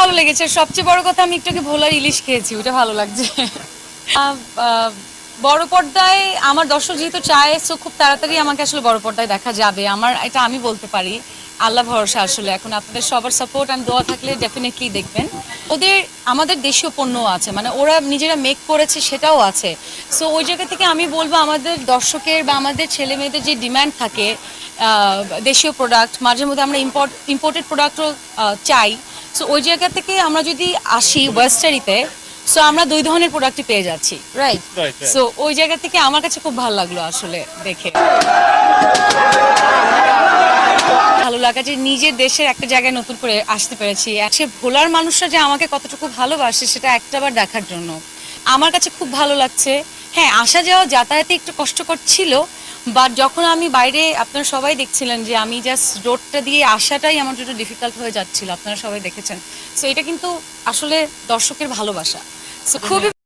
ভালো লেগেছে। সবচেয়ে বড় কথা আমি একটু আগে ভোলার ইলিশ খেয়েছি, ওটা ভালো লাগছে। আহ, আহ, বড় পর্দায় আমার দর্শক যেহেতু চায়, সো খুব তাড়াতাড়ি আমাকে আসলে বড় পর্দায় দেখা যাবে, আমার এটা আমি বলতে পারি। আল্লাহ ভরসা আসলে, এখন আপনাদের সবার সাপোর্ট অ্যান্ড দোয়া থাকলে ডেফিনেটলি দেখবেন। ওদের আমাদের দেশীয় পণ্যও আছে, মানে ওরা নিজেরা মেক করেছে সেটাও আছে। সো ওই জায়গা থেকে আমি বলবো আমাদের দর্শকের বা আমাদের ছেলে মেয়েদের যে ডিমান্ড থাকে দেশীয় প্রোডাক্ট, মাঝে মধ্যে আমরা ইম্পোর্টেড প্রোডাক্টও চাই। সো ওই জায়গা থেকে আমরা যদি আসি ওয়েস্টারিতে, সো আমরা দুই ধরনের প্রোডাক্টই পেয়ে যাচ্ছি, রাইট? সো ওই জায়গা থেকে আমার কাছে খুব ভালো লাগলো আসলে দেখে। ভালো লাগা যে নিজের দেশের একটা জায়গায় নতুন করে আসতে পেরেছি, সে ভোলার মানুষরা যে আমাকে কতটুকু ভালোবাসে সেটা একটাবার দেখার জন্য আমার কাছে খুব ভালো লাগছে। হ্যাঁ, আসা যাওয়া যাতায়াতে একটু কষ্টকর ছিল, বাট যখন আমি বাইরে, আপনারা সবাই দেখছিলেন যে আমি জাস্ট রোডটা দিয়ে আসাটাই আমার জন্য ডিফিকাল্ট হয়ে যাচ্ছিল, আপনারা সবাই দেখেছেন। সো এটা কিন্তু আসলে দর্শকের ভালোবাসা। সো খুবই